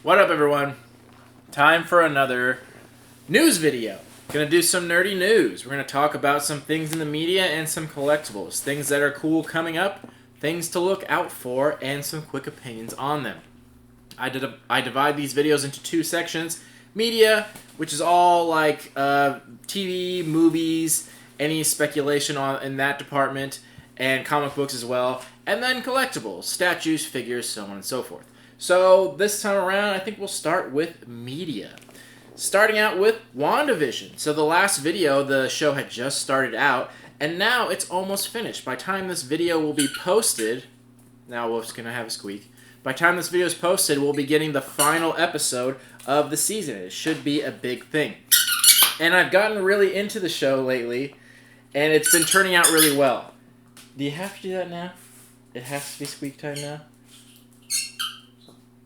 What up, everyone? Time for another news video. Gonna do some nerdy news. We're gonna talk about some things in the media and some collectibles. Things that are cool coming up, things to look out for, and some quick opinions on them. I divide these videos into two sections. Media, which is all like TV, movies, any speculation in that department, and comic books as well. And then collectibles, statues, figures, so on and so forth. So this time around, I think we'll start with media. Starting out with WandaVision. So the last video, the show had just started out, and now it's almost finished. By the time this video will be posted, now Wolf's gonna have a squeak. By the time this video is posted, we'll be getting the final episode of the season. It should be a big thing. And I've gotten really into the show lately, and it's been turning out really well. Do you have to do that now? It has to be squeak time now?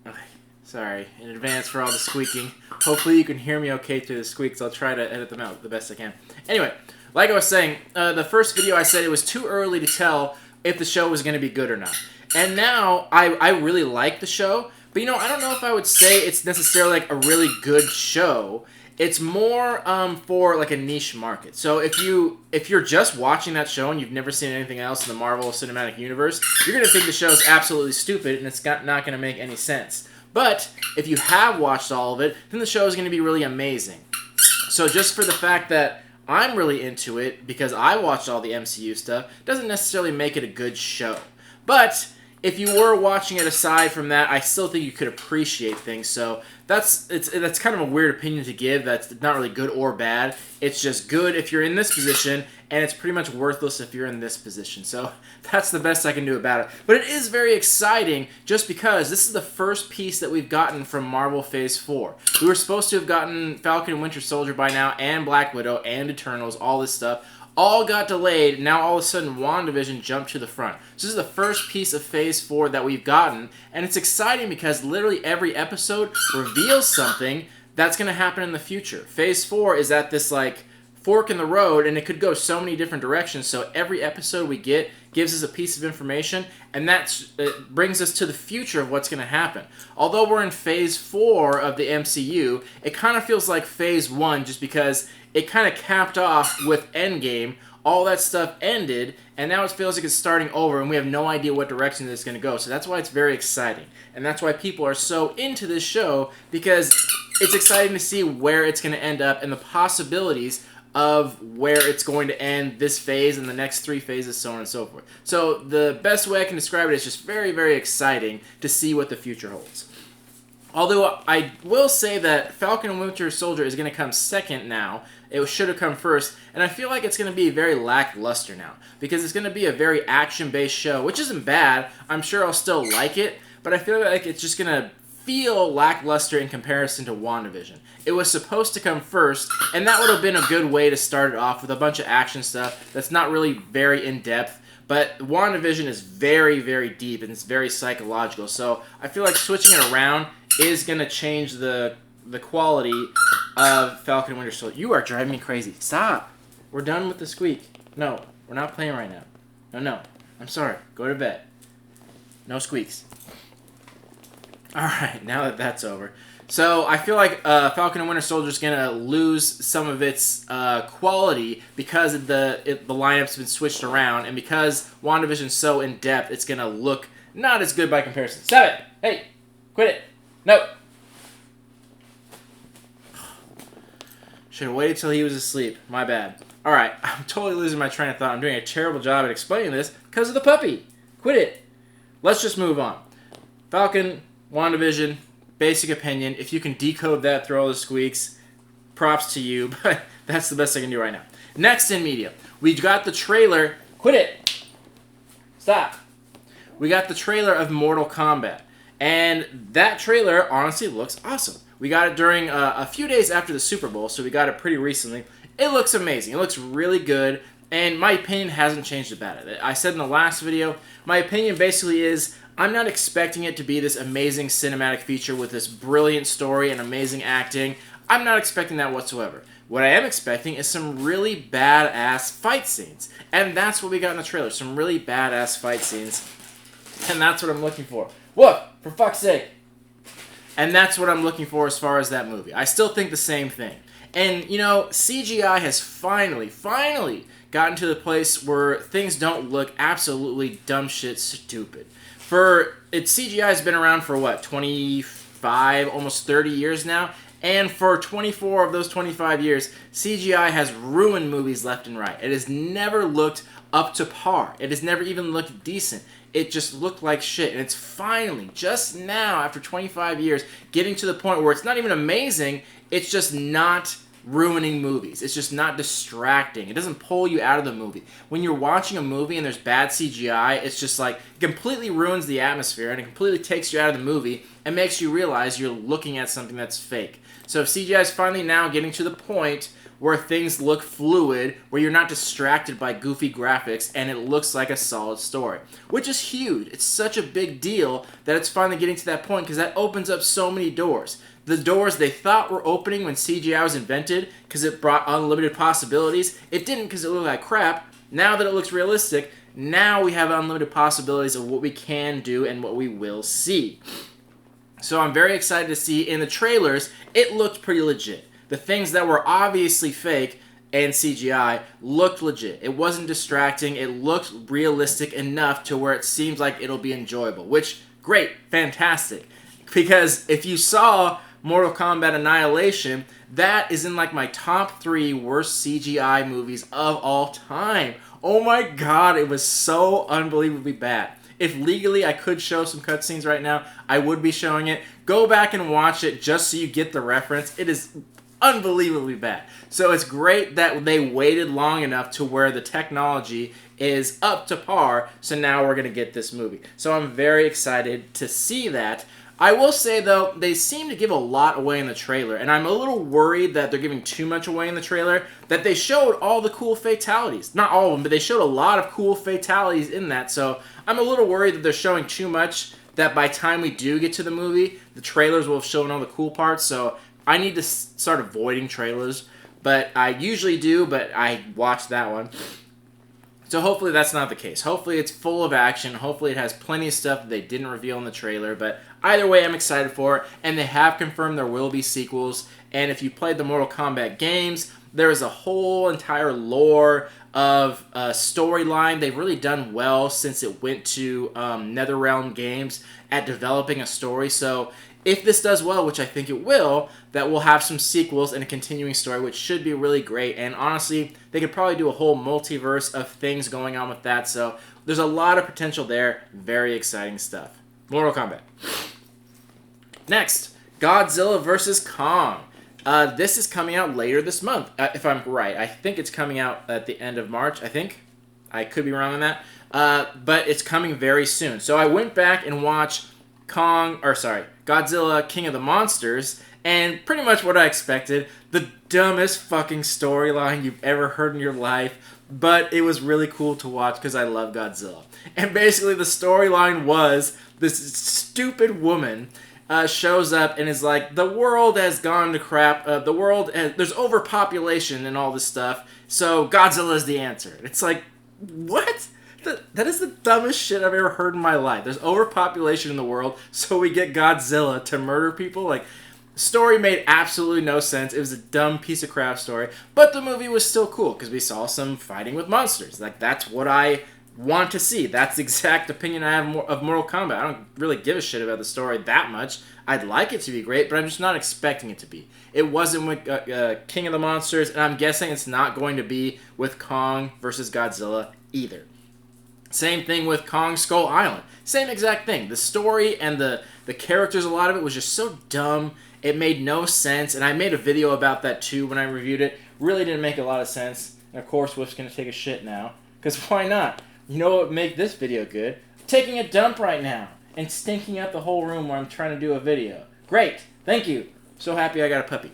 Okay, sorry in advance for all the squeaking. Hopefully you can hear me okay through the squeaks. I'll try to edit them out the best I can. Anyway, like I was saying, the first video I said it was too early to tell if the show was going to be good or not. And now I really like the show, but I don't know if I would say it's necessarily like a really good show. It's more for like a niche market. So if you're just watching that show and you've never seen anything else in the Marvel Cinematic Universe, you're going to think the show is absolutely stupid and it's not going to make any sense. But if you have watched all of it, then the show is going to be really amazing. So just for the fact that I'm really into it because I watched all the MCU stuff doesn't necessarily make it a good show. But if you were watching it aside from that, I still think you could appreciate things. So that's kind of a weird opinion to give. That's not really good or bad. It's just good if you're in this position, and it's pretty much worthless if you're in this position. So that's the best I can do about it. But it is very exciting just because this is the first piece that we've gotten from Marvel Phase 4. We were supposed to have gotten Falcon and Winter Soldier by now, and Black Widow, and Eternals, all this stuff. All got delayed. Now all of a sudden WandaVision jumped to the front. So this is the first piece of Phase 4 that we've gotten, and it's exciting because literally every episode reveals something that's going to happen in the future. Phase 4 is at this like fork in the road, and it could go so many different directions. So every episode we get gives us a piece of information, and it brings us to the future of what's going to happen. Although we're in Phase 4 of the MCU, it kind of feels like Phase 1 just because it kind of capped off with Endgame. All that stuff ended, and now it feels like it's starting over, and we have no idea what direction it's going to go. So that's why it's very exciting, and that's why people are so into this show, because it's exciting to see where it's going to end up and the possibilities of where it's going to end this phase and the next 3 phases, so on and so forth. So the best way I can describe it is just very, very exciting to see what the future holds. Although I will say that Falcon and Winter Soldier is going to come second now. It should have come first, and I feel like it's going to be very lackluster now because it's going to be a very action-based show, which isn't bad. I'm sure I'll still like it, but I feel like it's just going to feel lackluster in comparison to WandaVision. It was supposed to come first, and that would have been a good way to start it off with a bunch of action stuff that's not really very in-depth. But WandaVision is very, very deep, and it's very psychological. So I feel like switching it around is going to change the quality of Falcon and Winter Soldier. You are driving me crazy. Stop. We're done with the squeak. No, we're not playing right now. No. I'm sorry. Go to bed. No squeaks. Alright, now that that's over. So I feel like Falcon and Winter Soldier is going to lose some of its quality because the lineup's been switched around, and because WandaVision's so in-depth, it's going to look not as good by comparison. Stop it! Hey! Quit it! No! Should have waited till he was asleep. My bad. Alright, I'm totally losing my train of thought. I'm doing a terrible job at explaining this because of the puppy. Quit it! Let's just move on. Falcon, WandaVision, basic opinion. If you can decode that through all the squeaks, props to you, but that's the best I can do right now. Next in media, we got the trailer. Quit it! Stop. We got the trailer of Mortal Kombat. And that trailer honestly looks awesome. We got it during a few days after the Super Bowl, so we got it pretty recently. It looks amazing. It looks really good, and my opinion hasn't changed about it. I said in the last video, my opinion basically is I'm not expecting it to be this amazing cinematic feature with this brilliant story and amazing acting. I'm not expecting that whatsoever. What I am expecting is some really badass fight scenes. And that's what we got in the trailer, some really badass fight scenes. And that's what I'm looking for. Woof, for fuck's sake. And that's what I'm looking for as far as that movie. I still think the same thing. And, you know, CGI has finally gotten to the place where things don't look absolutely dumb shit stupid. CGI has been around for, what, 25, almost 30 years now? And for 24 of those 25 years, CGI has ruined movies left and right. It has never looked up to par. It has never even looked decent. It just looked like shit. And it's finally, just now, after 25 years, getting to the point where it's not even amazing, it's just not ruining movies. It's just not distracting. It doesn't pull you out of the movie. When you're watching a movie and there's bad CGI, it's just like, it completely ruins the atmosphere and it completely takes you out of the movie and makes you realize you're looking at something that's fake. So CGI is finally now getting to the point where things look fluid, where you're not distracted by goofy graphics, and it looks like a solid story. Which is huge. It's such a big deal that it's finally getting to that point, because that opens up so many doors. The doors they thought were opening when CGI was invented, because it brought unlimited possibilities, it didn't because it looked like crap. Now that it looks realistic, now we have unlimited possibilities of what we can do and what we will see. So I'm very excited to see. In the trailers, it looked pretty legit. The things that were obviously fake and CGI looked legit. It wasn't distracting. It looked realistic enough to where it seems like it'll be enjoyable. Which, great, fantastic. Because if you saw Mortal Kombat Annihilation, that is in like my top 3 worst CGI movies of all time. Oh my god, it was so unbelievably bad. If legally I could show some cutscenes right now, I would be showing it. Go back and watch it just so you get the reference. It is unbelievably bad. So it's great that they waited long enough to where the technology is up to par, so now we're going to get this movie. So I'm very excited to see that. I will say, though, they seem to give a lot away in the trailer, and I'm a little worried that they're giving too much away in the trailer, that they showed all the cool fatalities. Not all of them, but they showed a lot of cool fatalities in that, so I'm a little worried that they're showing too much, that by the time we do get to the movie, the trailers will have shown all the cool parts, so I need to start avoiding trailers. But I usually do, but I watched that one. So hopefully that's not the case. Hopefully it's full of action. Hopefully it has plenty of stuff that they didn't reveal in the trailer. But either way, I'm excited for it. And they have confirmed there will be sequels. And if you played the Mortal Kombat games, there is a whole entire lore of storyline. They've really done well since it went to NetherRealm Games at developing a story. So if this does well, which I think it will, that we'll have some sequels and a continuing story, which should be really great. And honestly, they could probably do a whole multiverse of things going on with that. So there's a lot of potential there. Very exciting stuff. Mortal Kombat. Next, Godzilla vs. Kong. This is coming out later this month, if I'm right. I think it's coming out at the end of March, I think. I could be wrong on that. But it's coming very soon. So I went back and watched Godzilla King of the Monsters, and pretty much what I expected. The dumbest fucking storyline you've ever heard in your life, but it was really cool to watch because I love Godzilla. And basically the storyline was this stupid woman shows up and is like, the world has gone to crap, there's overpopulation and all this stuff, so Godzilla is the answer. It's like, what? That is the dumbest shit I've ever heard in my life. There's overpopulation in the world, so we get Godzilla to murder people. Like, story made absolutely no sense. It was a dumb piece of crap story. But the movie was still cool, because we saw some fighting with monsters. Like, that's what I want to see. That's the exact opinion I have of Mortal Kombat. I don't really give a shit about the story that much. I'd like it to be great, but I'm just not expecting it to be. It wasn't with King of the Monsters, and I'm guessing it's not going to be with Kong versus Godzilla either. Same thing with Kong Skull Island. Same exact thing. The story and the characters, a lot of it was just so dumb. It made no sense. And I made a video about that too when I reviewed it. Really didn't make a lot of sense. And of course, Swift's going to take a shit now. Because why not? You know what would make this video good? Taking a dump right now. And stinking up the whole room where I'm trying to do a video. Great. Thank you. So happy I got a puppy.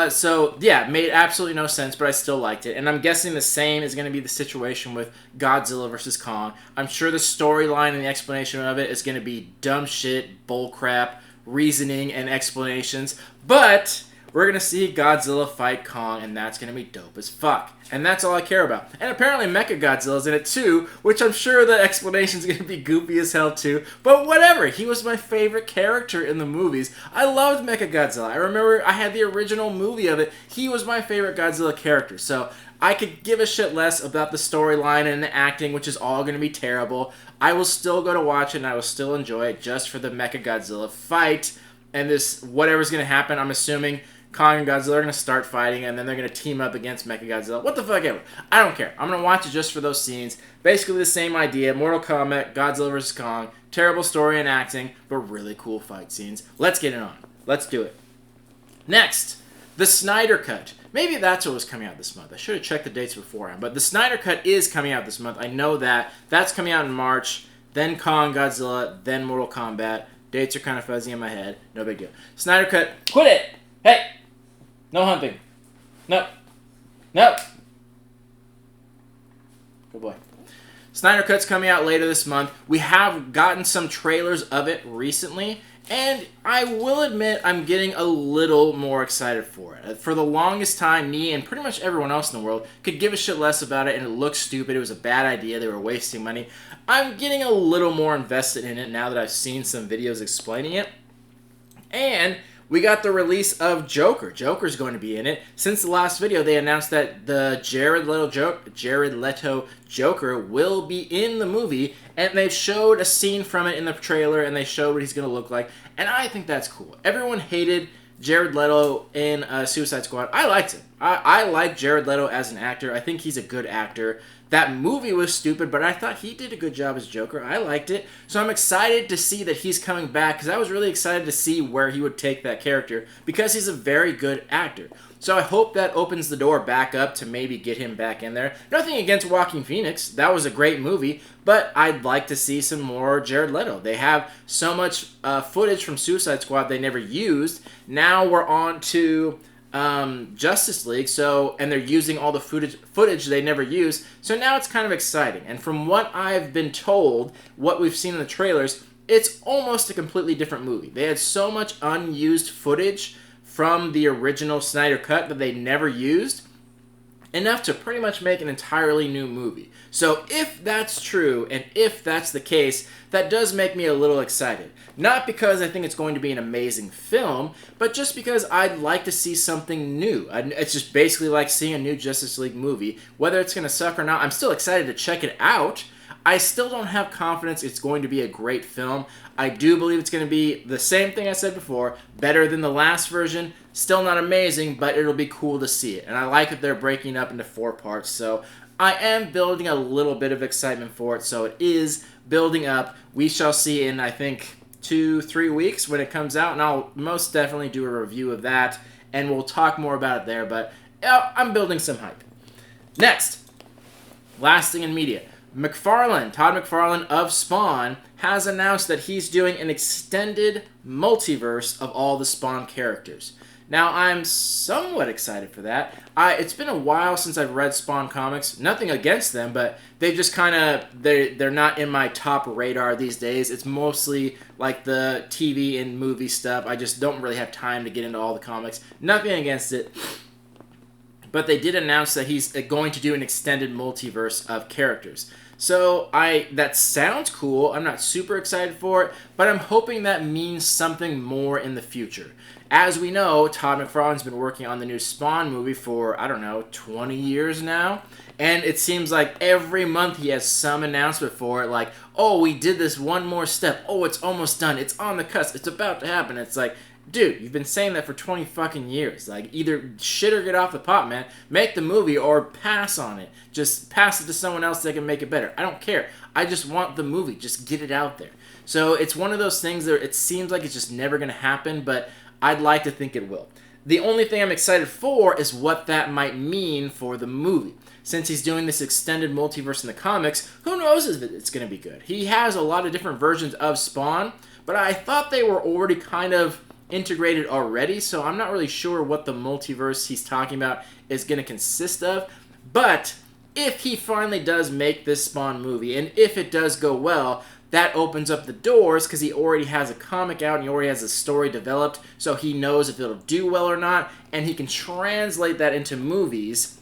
So, yeah, made absolutely no sense, but I still liked it. And I'm guessing the same is going to be the situation with Godzilla vs. Kong. I'm sure the storyline and the explanation of it is going to be dumb shit, bullcrap, reasoning, and explanations. But we're going to see Godzilla fight Kong, and that's going to be dope as fuck. And that's all I care about. And apparently Mechagodzilla's in it too, which I'm sure the explanation's going to be goofy as hell too. But whatever, he was my favorite character in the movies. I loved Mechagodzilla. I remember I had the original movie of it. He was my favorite Godzilla character. So I could give a shit less about the storyline and the acting, which is all going to be terrible. I will still go to watch it, and I will still enjoy it just for the Mechagodzilla fight. And this, whatever's going to happen, I'm assuming Kong and Godzilla are going to start fighting, and then they're going to team up against Mechagodzilla. What the fuck ever. I don't care. I'm going to watch it just for those scenes. Basically the same idea. Mortal Kombat, Godzilla vs. Kong. Terrible story and acting, but really cool fight scenes. Let's get it on. Let's do it. Next, the Snyder Cut. Maybe that's what was coming out this month. I should have checked the dates beforehand. But the Snyder Cut is coming out this month. I know that. That's coming out in March. Then Kong, Godzilla, then Mortal Kombat. Dates are kind of fuzzy in my head. No big deal. Snyder Cut. Quit it! Hey! No hunting. No. No. Good boy. Snyder Cut's coming out later this month. We have gotten some trailers of it recently. And I will admit I'm getting a little more excited for it. For the longest time, me and pretty much everyone else in the world could give a shit less about it, and it looked stupid. It was a bad idea. They were wasting money. I'm getting a little more invested in it now that I've seen some videos explaining it. And we got the release of Joker. Joker's going to be in it. Since the last video, they announced that the Jared Leto Joker will be in the movie, and they showed a scene from it in the trailer, and they showed what he's going to look like, and I think that's cool. Everyone hated Jared Leto in Suicide Squad. I liked him. I like Jared Leto as an actor. I think he's a good actor. That movie was stupid, but I thought he did a good job as Joker. I liked it. So I'm excited to see that he's coming back, because I was really excited to see where he would take that character, because he's a very good actor. So I hope that opens the door back up to maybe get him back in there. Nothing against Joaquin Phoenix. That was a great movie, but I'd like to see some more Jared Leto. They have so much footage from Suicide Squad they never used. Now we're on to Justice League, and they're using all the footage they never used, so now it's kind of exciting. And from what I've been told, what we've seen in the trailers, it's almost a completely different movie. They had so much unused footage from the original Snyder Cut that they never used, enough to pretty much make an entirely new movie. So if that's true, and if that's the case, that does make me a little excited. Not because I think it's going to be an amazing film, but just because I'd like to see something new. It's just basically like seeing a new Justice League movie. Whether it's going to suck or not, I'm still excited to check it out. I still don't have confidence it's going to be a great film. I do believe it's going to be the same thing I said before, better than the last version. Still not amazing, but it'll be cool to see it. And I like that they're breaking up into 4 parts, so I am building a little bit of excitement for it, so it is building up. We shall see in, I think, 2-3 weeks when it comes out, and I'll most definitely do a review of that, and we'll talk more about it there, but I'm building some hype. Next, last thing in media. Todd McFarlane of Spawn has announced that he's doing an extended multiverse of all the Spawn characters. Now, I'm somewhat excited for that. It's been a while since I've read Spawn comics. Nothing against them, but they just kind of, they're not in my top radar these days. It's mostly like the TV and movie stuff. I just don't really have time to get into all the comics. Nothing against it. But they did announce that he's going to do an extended multiverse of characters. So that sounds cool. I'm not super excited for it, but I'm hoping that means something more in the future. As we know, Todd McFarlane's been working on the new Spawn movie for, 20 years now. And it seems like every month he has some announcement for it, like, oh, we did this one more step. Oh, it's almost done. It's on the cusp. It's about to happen. It's like, dude, you've been saying that for 20 fucking years. Like, either shit or get off the pot, man. Make the movie or pass on it. Just pass it to someone else that can make it better. I don't care. I just want the movie. Just get it out there. So it's one of those things that it seems like it's just never going to happen, but I'd like to think it will. The only thing I'm excited for is what that might mean for the movie. Since he's doing this extended multiverse in the comics, who knows if it's going to be good. He has a lot of different versions of Spawn, but I thought they were already kind of integrated already, so I'm not really sure what the multiverse he's talking about is going to consist of. But if he finally does make this Spawn movie, and if it does go well, that opens up the doors because he already has a comic out and he already has a story developed, so he knows if it'll do well or not, and he can translate that into movies.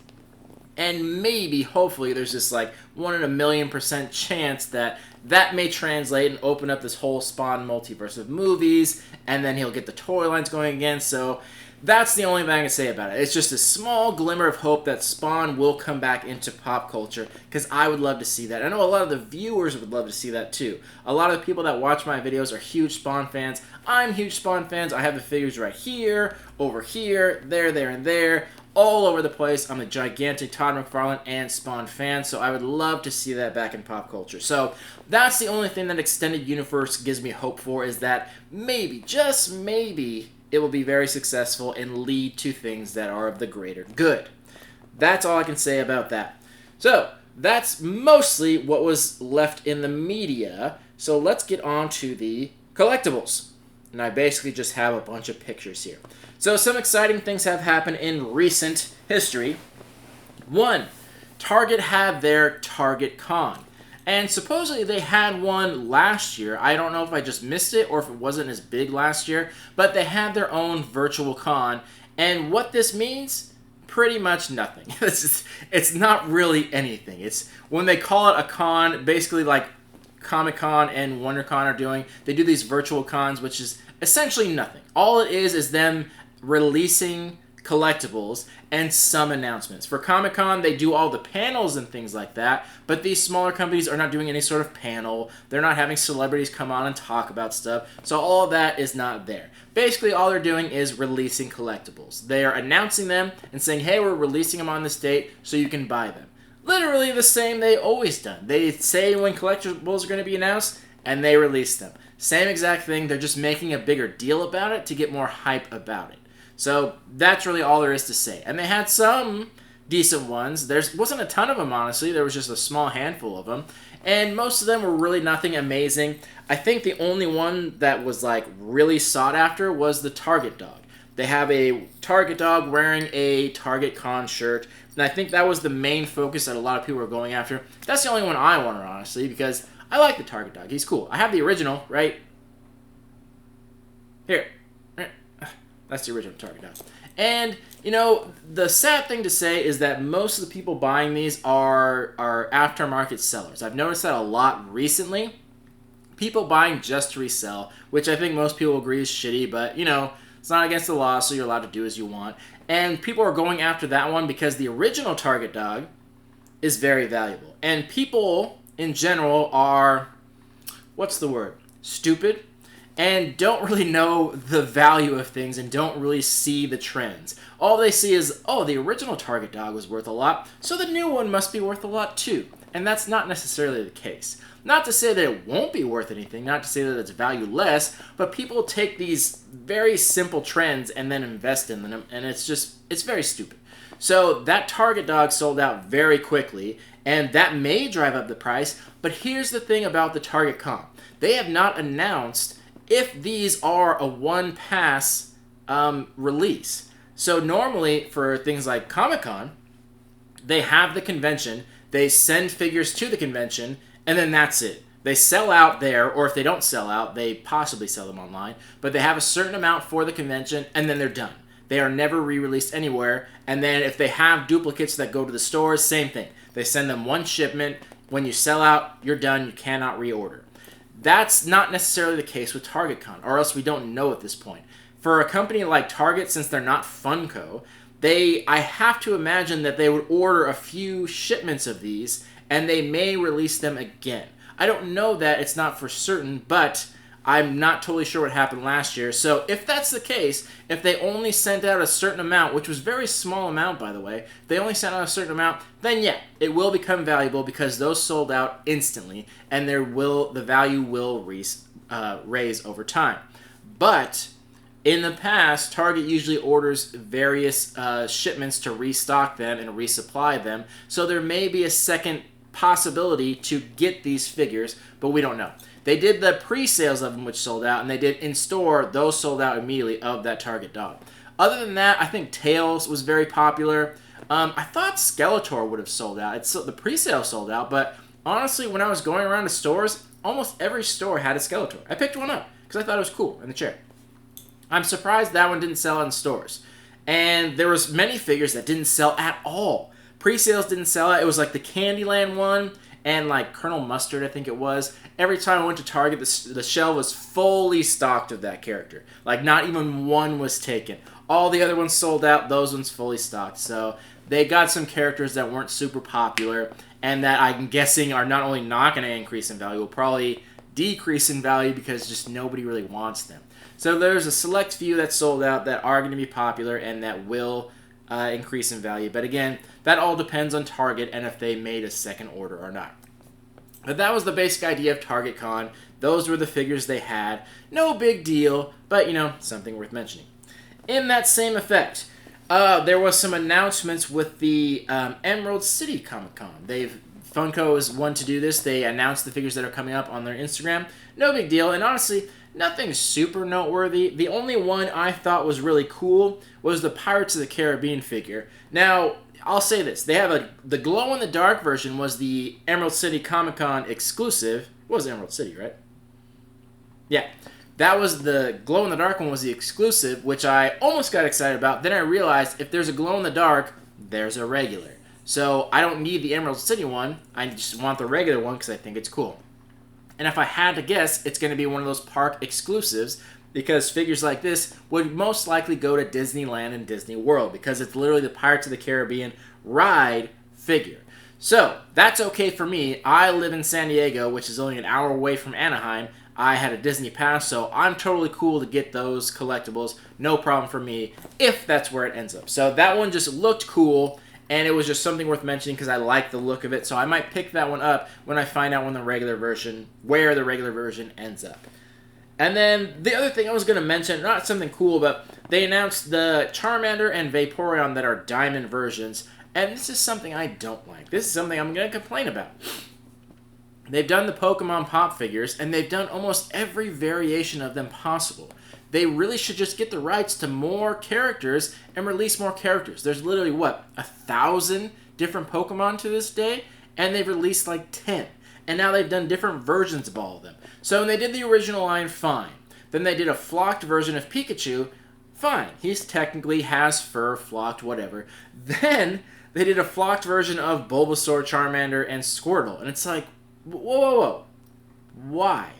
And maybe, hopefully, there's this like 1 in a million% chance that that may translate and open up this whole Spawn multiverse of movies, and then he'll get the toy lines going again. So that's the only thing I can say about it. It's just a small glimmer of hope that Spawn will come back into pop culture, because I would love to see that. I know a lot of the viewers would love to see that too. A lot of the people that watch my videos are huge Spawn fans. I'm huge Spawn fans. I have the figures right here, over here, there, and there. All over the place. I'm a gigantic Todd McFarlane and Spawn fan, so I would love to see that back in pop culture. So that's the only thing that Extended Universe gives me hope for, is that maybe, just maybe, it will be very successful and lead to things that are of the greater good. That's all I can say about that. So that's mostly what was left in the media. So let's get on to the collectibles. And I basically just have a bunch of pictures here. So some exciting things have happened in recent history. 1, Target had their Target Con. And supposedly they had one last year. I don't know if I just missed it or if it wasn't as big last year. But they had their own virtual con. And what this means? Pretty much nothing. It's not really anything. It's when they call it a con, basically like Comic-Con and WonderCon are doing, they do these virtual cons, which is essentially nothing. All it is them releasing collectibles and some announcements. For Comic-Con, they do all the panels and things like that, but these smaller companies are not doing any sort of panel. They're not having celebrities come on and talk about stuff, so all of that is not there. Basically, all they're doing is releasing collectibles. They are announcing them and saying, hey, we're releasing them on this date so you can buy them. Literally the same they always done. They say when collectibles are going to be announced, and they release them. Same exact thing, they're just making a bigger deal about it to get more hype about it. So that's really all there is to say. And they had some decent ones. There wasn't a ton of them, honestly. There was just a small handful of them. And most of them were really nothing amazing. I think the only one that was like really sought after was the Target dog. They have a Target dog wearing a Target Con shirt. And I think that was the main focus that a lot of people were going after. That's the only one I wanted, honestly, because I like the Target dog. He's cool. I have the original, right? Here. That's the original Target dog. And, you know, the sad thing to say is that most of the people buying these are aftermarket sellers. I've noticed that a lot recently. People buying just to resell, which I think most people agree is shitty, but, you know, it's not against the law, so you're allowed to do as you want. And people are going after that one because the original Target dog is very valuable. And people, in general, are, what's the word? Stupid. And don't really know the value of things and don't really see the trends. All they see is, oh, the original Target dog was worth a lot, so the new one must be worth a lot too. And that's not necessarily the case. Not to say that it won't be worth anything, not to say that it's valueless, but people take these very simple trends and then invest in them, and it's very stupid. So that Target dog sold out very quickly, and that may drive up the price, but here's the thing about the Target Con. They have not announced if these are a one-pass release. So normally, for things like Comic-Con, they have the convention, they send figures to the convention, and then that's it. They sell out there, or if they don't sell out, they possibly sell them online, but they have a certain amount for the convention, and then they're done. They are never re-released anywhere, and then if they have duplicates that go to the stores, same thing. They send them one shipment. When you sell out, you're done. You cannot reorder. That's not necessarily the case with Target Con, or else we don't know at this point. For a company like Target, since they're not Funko, I have to imagine that they would order a few shipments of these, and they may release them again. I don't know that, it's not for certain, but I'm not totally sure what happened last year. So if that's the case, if they only sent out a certain amount, which was a very small amount, by the way, if they only sent out a certain amount, then yeah, it will become valuable because those sold out instantly, and the value will raise over time. But in the past, Target usually orders various shipments to restock them and resupply them, so there may be a second possibility to get these figures, but we don't know. They did the pre-sales of them, which sold out, and they did in-store, those sold out immediately of that Target dog. Other than that, I think Tails was very popular. I thought Skeletor would have sold out. The pre-sale sold out, but honestly, when I was going around to stores, almost every store had a Skeletor. I picked one up because I thought it was cool in the chair. I'm surprised that one didn't sell in stores. And there was many figures that didn't sell at all. Pre-sales didn't sell it. It was like the Candyland one and like Colonel Mustard, I think it was. Every time I went to Target, the shelf was fully stocked of that character. Like not even one was taken. All the other ones sold out. Those ones fully stocked. So they got some characters that weren't super popular and that I'm guessing are not only not going to increase in value, will probably decrease in value because just nobody really wants them. So there's a select few that sold out that are going to be popular and that will increase in value. But again, that all depends on Target and if they made a second order or not. But that was the basic idea of Target Con. Those were the figures they had. No big deal, but you know, something worth mentioning. In that same effect, there was some announcements with the Emerald City Comic Con. Funko is one to do this. They announced the figures that are coming up on their Instagram. No big deal, and honestly, nothing super noteworthy. The only one I thought was really cool was the Pirates of the Caribbean figure. Now, I'll say this. They have the glow-in-the-dark version was the Emerald City Comic Con exclusive. It was Emerald City, right? Yeah. That was the glow-in-the-dark one was the exclusive, which I almost got excited about. Then I realized if there's a glow-in-the-dark, there's a regular. So I don't need the Emerald City one. I just want the regular one because I think it's cool. And if I had to guess, it's going to be one of those park exclusives because figures like this would most likely go to Disneyland and Disney World because it's literally the Pirates of the Caribbean ride figure. So that's okay for me. I live in San Diego, which is only an hour away from Anaheim. I had a Disney Pass, so I'm totally cool to get those collectibles. No problem for me if that's where it ends up. So that one just looked cool. And it was just something worth mentioning because I like the look of it. So I might pick that one up when I find out where the regular version ends up. And then the other thing I was going to mention, not something cool, but they announced the Charmander and Vaporeon that are diamond versions. And this is something I don't like. This is something I'm going to complain about. They've done the Pokemon Pop figures, and they've done almost every variation of them possible. They really should just get the rights to more characters and release more characters. There's literally, 1,000 different Pokemon to this day? And they've released like 10. And now they've done different versions of all of them. So when they did the original line, fine. Then they did a flocked version of Pikachu, fine. He technically has fur, flocked, whatever. Then they did a flocked version of Bulbasaur, Charmander, and Squirtle. And it's like, whoa. Why?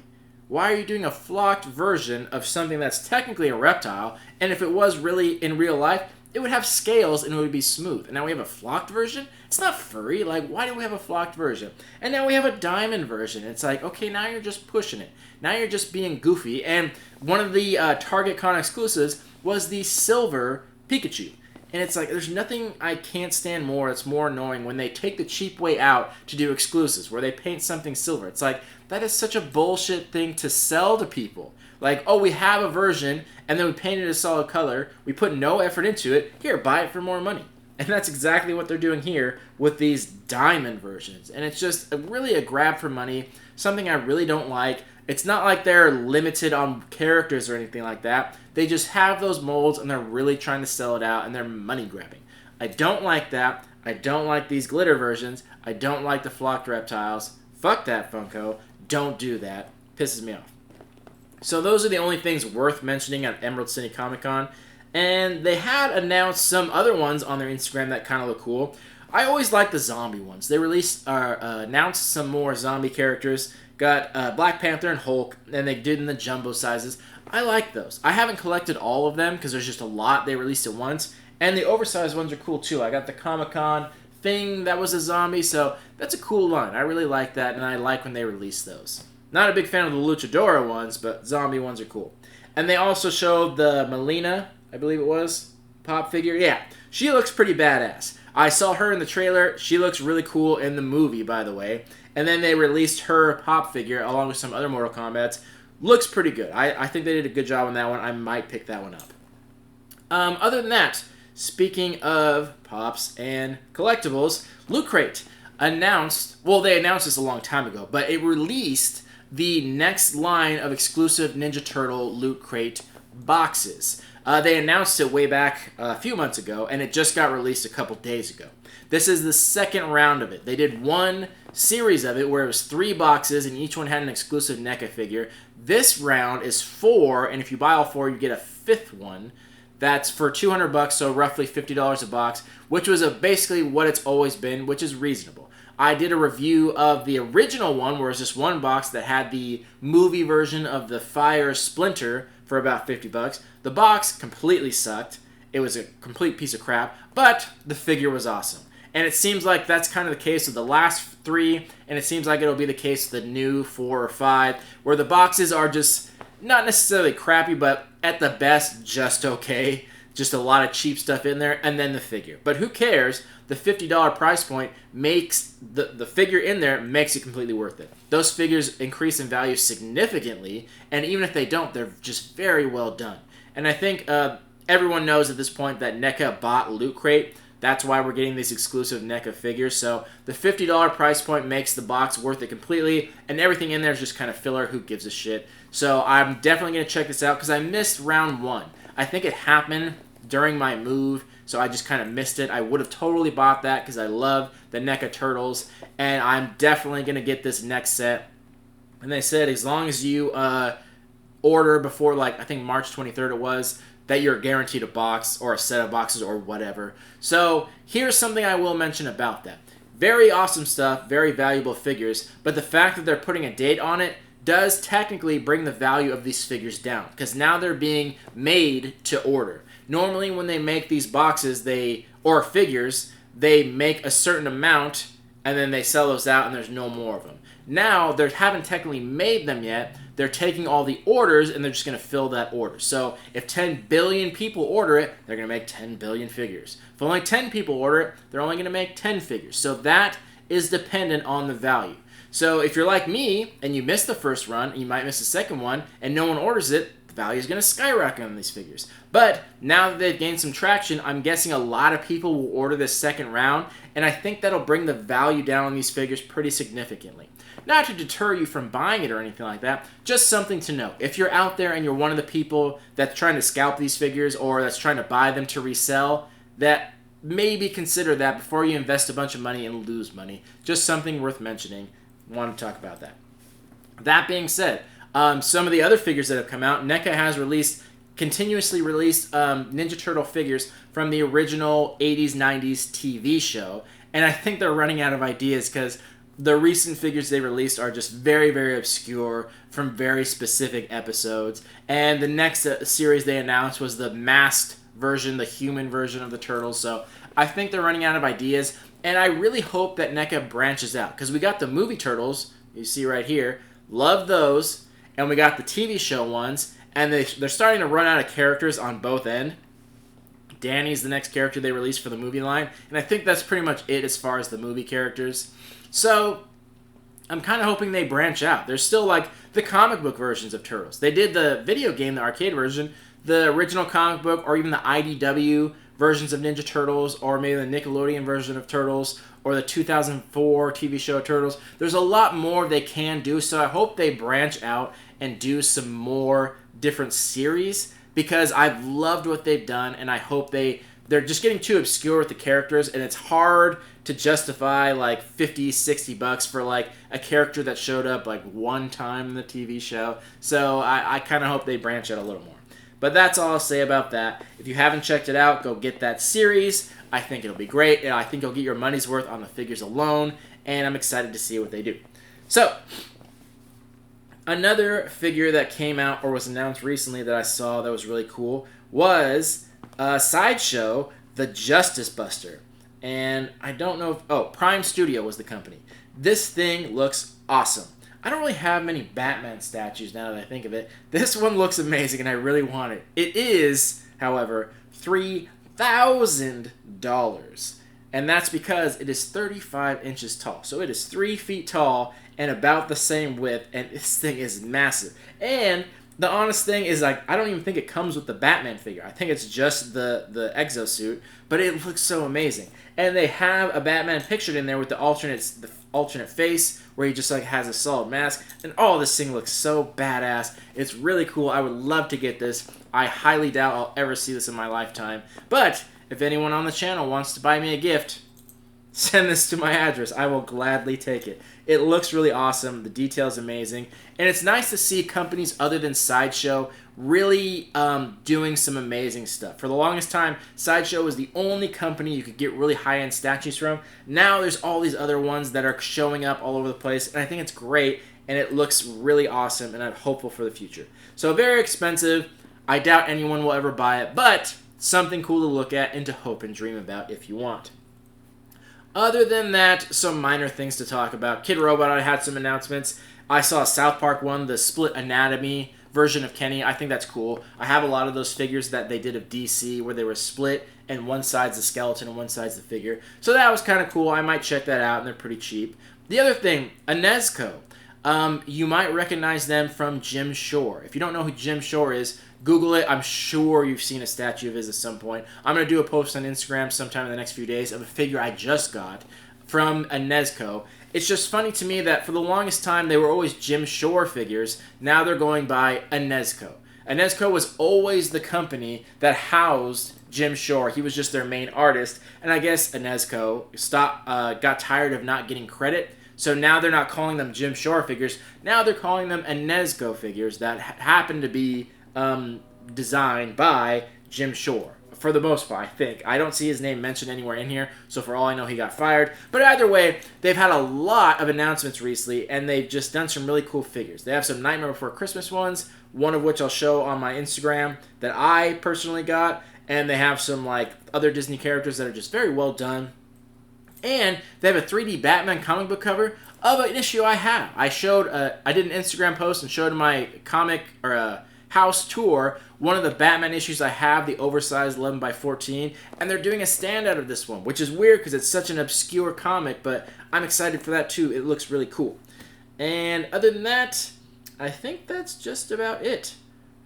Why are you doing a flocked version of something that's technically a reptile, and if it was really in real life, it would have scales and it would be smooth. And now we have a flocked version? It's not furry. Like, why do we have a flocked version? And now we have a diamond version. It's like, okay, now you're just pushing it. Now you're just being goofy. And one of the Target Con exclusives was the silver Pikachu. And it's like, there's nothing I can't stand more. It's more annoying when they take the cheap way out to do exclusives, where they paint something silver. It's like, that is such a bullshit thing to sell to people. Like, oh, we have a version, and then we paint it a solid color. We put no effort into it. Here, buy it for more money. And that's exactly what they're doing here with these diamond versions. And it's just really a grab for money, something I really don't like. It's not like they're limited on characters or anything like that. They just have those molds, and they're really trying to sell it out, and they're money grabbing. I don't like that. I don't like these glitter versions. I don't like the flocked reptiles. Fuck that, Funko. Don't do that. Pisses me off. So those are the only things worth mentioning at Emerald City Comic Con. And they had announced some other ones on their Instagram that kind of look cool. I always like the zombie ones. They announced some more zombie characters. Got Black Panther and Hulk, and they did in the jumbo sizes. I like those. I haven't collected all of them because there's just a lot. They released it once. And the oversized ones are cool too. I got the Comic-Con thing that was a zombie, so that's a cool line. I really like that, and I like when they release those. Not a big fan of the Luchadora ones, but zombie ones are cool. And they also showed the Melina, I believe it was, pop figure. Yeah, she looks pretty badass. I saw her in the trailer. She looks really cool in the movie, by the way. And then they released her pop figure along with some other Mortal Kombats. Looks pretty good. I think they did a good job on that one. I might pick that one up. Other than that, speaking of pops and collectibles, Loot Crate announced, well, they announced this a long time ago, but it released the next line of exclusive Ninja Turtle Loot Crate boxes. They announced it way back a few months ago, and it just got released a couple days ago. This is the second round of it. They did one series of it where it was 3 boxes and each one had an exclusive NECA figure. This round is 4, and if you buy all 4, you get a 5th one. That's for $200, so roughly $50 a box, which was basically what it's always been, which is reasonable. I did a review of the original one where it was just 1 box that had the movie version of the Fire Splinter for about $50. The box completely sucked. It was a complete piece of crap, but the figure was awesome. And it seems like that's kind of the case with the last 3, and it seems like it'll be the case with the new 4 or 5, where the boxes are just not necessarily crappy, but at the best, just okay. Just a lot of cheap stuff in there, and then the figure. But who cares? The $50 price point makes the figure in there makes it completely worth it. Those figures increase in value significantly, and even if they don't, they're just very well done. And I think everyone knows at this point that NECA bought Loot Crate. That's why we're getting these exclusive NECA figures. So the $50 price point makes the box worth it completely, and everything in there is just kind of filler. Who gives a shit? So I'm definitely going to check this out because I missed round 1. I think it happened during my move, so I just kind of missed it. I would have totally bought that because I love the NECA Turtles, and I'm definitely going to get this next set. And they said as long as you order before, like, I think March 23rd it was, that you're guaranteed a box or a set of boxes or whatever. So here's something I will mention about that. Very awesome stuff, very valuable figures, but the fact that they're putting a date on it does technically bring the value of these figures down because now they're being made to order. Normally when they make these boxes or figures, they make a certain amount and then they sell those out and there's no more of them. Now they haven't technically made them yet. They're taking all the orders and they're just going to fill that order. So if 10 billion people order it, they're going to make 10 billion figures. If only 10 people order it, they're only going to make 10 figures. So that is dependent on the value. So if you're like me and you miss the first run, and you might miss the second one, and no one orders it, the value is going to skyrocket on these figures. But now that they've gained some traction, I'm guessing a lot of people will order this second round, and I think that'll bring the value down on these figures pretty significantly. Not to deter you from buying it or anything like that, just something to know. If you're out there and you're one of the people that's trying to scalp these figures or that's trying to buy them to resell, that maybe consider that before you invest a bunch of money and lose money. Just something worth mentioning. Want to talk about that. That being said, some of the other figures that have come out, NECA has continuously released Ninja Turtle figures from the original 80s, 90s TV show, and I think they're running out of ideas because the recent figures they released are just very, very obscure from very specific episodes, and the next series they announced was the masked version, the human version of the Turtles, so I think they're running out of ideas. And I really hope that NECA branches out. Because we got the movie Turtles, you see right here. Love those. And we got the TV show ones. And they're starting to run out of characters on both ends. Danny's the next character they released for the movie line. And I think that's pretty much it as far as the movie characters. So I'm kind of hoping they branch out. There's still like the comic book versions of Turtles. They did the video game, the arcade version, the original comic book, or even the IDW versions of Ninja Turtles, or maybe the Nickelodeon version of Turtles, or the 2004 TV show Turtles. There's a lot more they can do, so I hope they branch out and do some more different series, because I've loved what they've done, and I hope they're just getting too obscure with the characters, and it's hard to justify like $50-$60 for like a character that showed up like one time in the TV show. So I kind of hope they branch out a little more. But that's all I'll say about that. If you haven't checked it out, go get that series. I think it'll be great, and I think you'll get your money's worth on the figures alone, and I'm excited to see what they do. So, another figure that came out or was announced recently that I saw that was really cool was Sideshow, the Justice Buster. And I don't know if... Prime Studio was the company. This thing looks awesome. I don't really have many Batman statues now that I think of it. This one looks amazing, and I really want it. It is, however, $3,000. And that's because it is 35 inches tall. So it is 3 feet tall and about the same width, and this thing is massive. And the honest thing is, like, I don't even think it comes with the Batman figure. I think it's just the exosuit, but it looks so amazing. And they have a Batman pictured in there with the alternate face, where he just like has a solid mask, and this thing looks so badass. It's really cool. I would love to get this. I highly doubt I'll ever see this in my lifetime, but if anyone on the channel wants to buy me a gift, send this to my address. I will gladly take it. It looks really awesome. The detail's amazing. And it's nice to see companies other than Sideshow really doing some amazing stuff. For the longest time, Sideshow was the only company you could get really high-end statues from. Now there's all these other ones that are showing up all over the place, and I think it's great, and it looks really awesome, and I'm hopeful for the future. So very expensive. I doubt anyone will ever buy it, but something cool to look at and to hope and dream about if you want. Other than that, some minor things to talk about. Kid Robot, I had some announcements. I saw a South Park one, the split anatomy version of Kenny. I think that's cool. I have a lot of those figures that they did of DC where they were split and one side's the skeleton and one side's the figure. So that was kind of cool. I might check that out, and they're pretty cheap. The other thing, NECA. You might recognize them from Jim Shore. If you don't know who Jim Shore is, Google it. I'm sure you've seen a statue of his at some point. I'm going to do a post on Instagram sometime in the next few days of a figure I just got from a NECA. It's just funny to me that for the longest time they were always Jim Shore figures. Now they're going by a NECA. A NECA was always the company that housed Jim Shore. He was just their main artist. And I guess a NECA got tired of not getting credit. So now they're not calling them Jim Shore figures. Now they're calling them NECA figures that happen to be designed by Jim Shore. For the most part, I think. I don't see his name mentioned anywhere in here, so for all I know, he got fired. But either way, they've had a lot of announcements recently, and they've just done some really cool figures. They have some Nightmare Before Christmas ones, one of which I'll show on my Instagram that I personally got, and they have some like other Disney characters that are just very well done. And they have a 3D Batman comic book cover of an issue I have. I did an Instagram post and showed my comic or house tour one of the Batman issues I have, the oversized 11x14, and they're doing a standout of this one, which is weird because it's such an obscure comic, but I'm excited for that too. It looks really cool. And other than that, I think that's just about it.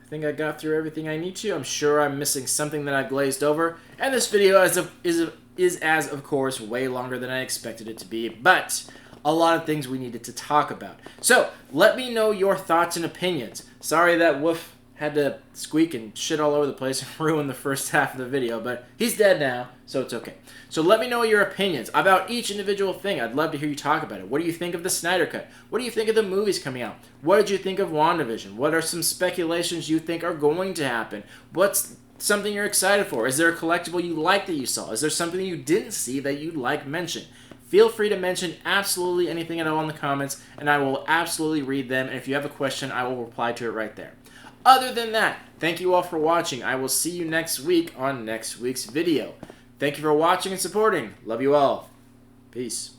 I think I got through everything I need to. I'm sure I'm missing something that I've glazed over, and this video is as of course way longer than I expected it to be, but a lot of things we needed to talk about. So let me know your thoughts and opinions. Sorry that Woof had to squeak and shit all over the place and ruin the first half of the video, but he's dead now, so it's okay. So let me know your opinions about each individual thing. I'd love to hear you talk about it. What do you think of the Snyder Cut? What do you think of the movies coming out? What did you think of WandaVision? What are some speculations you think are going to happen? What's something you're excited for? Is there a collectible you like that you saw? Is there something you didn't see that you'd like mentioned? Feel free to mention absolutely anything at all in the comments, and I will absolutely read them, and if you have a question, I will reply to it right there. Other than that, thank you all for watching. I will see you next week on next week's video. Thank you for watching and supporting. Love you all. Peace.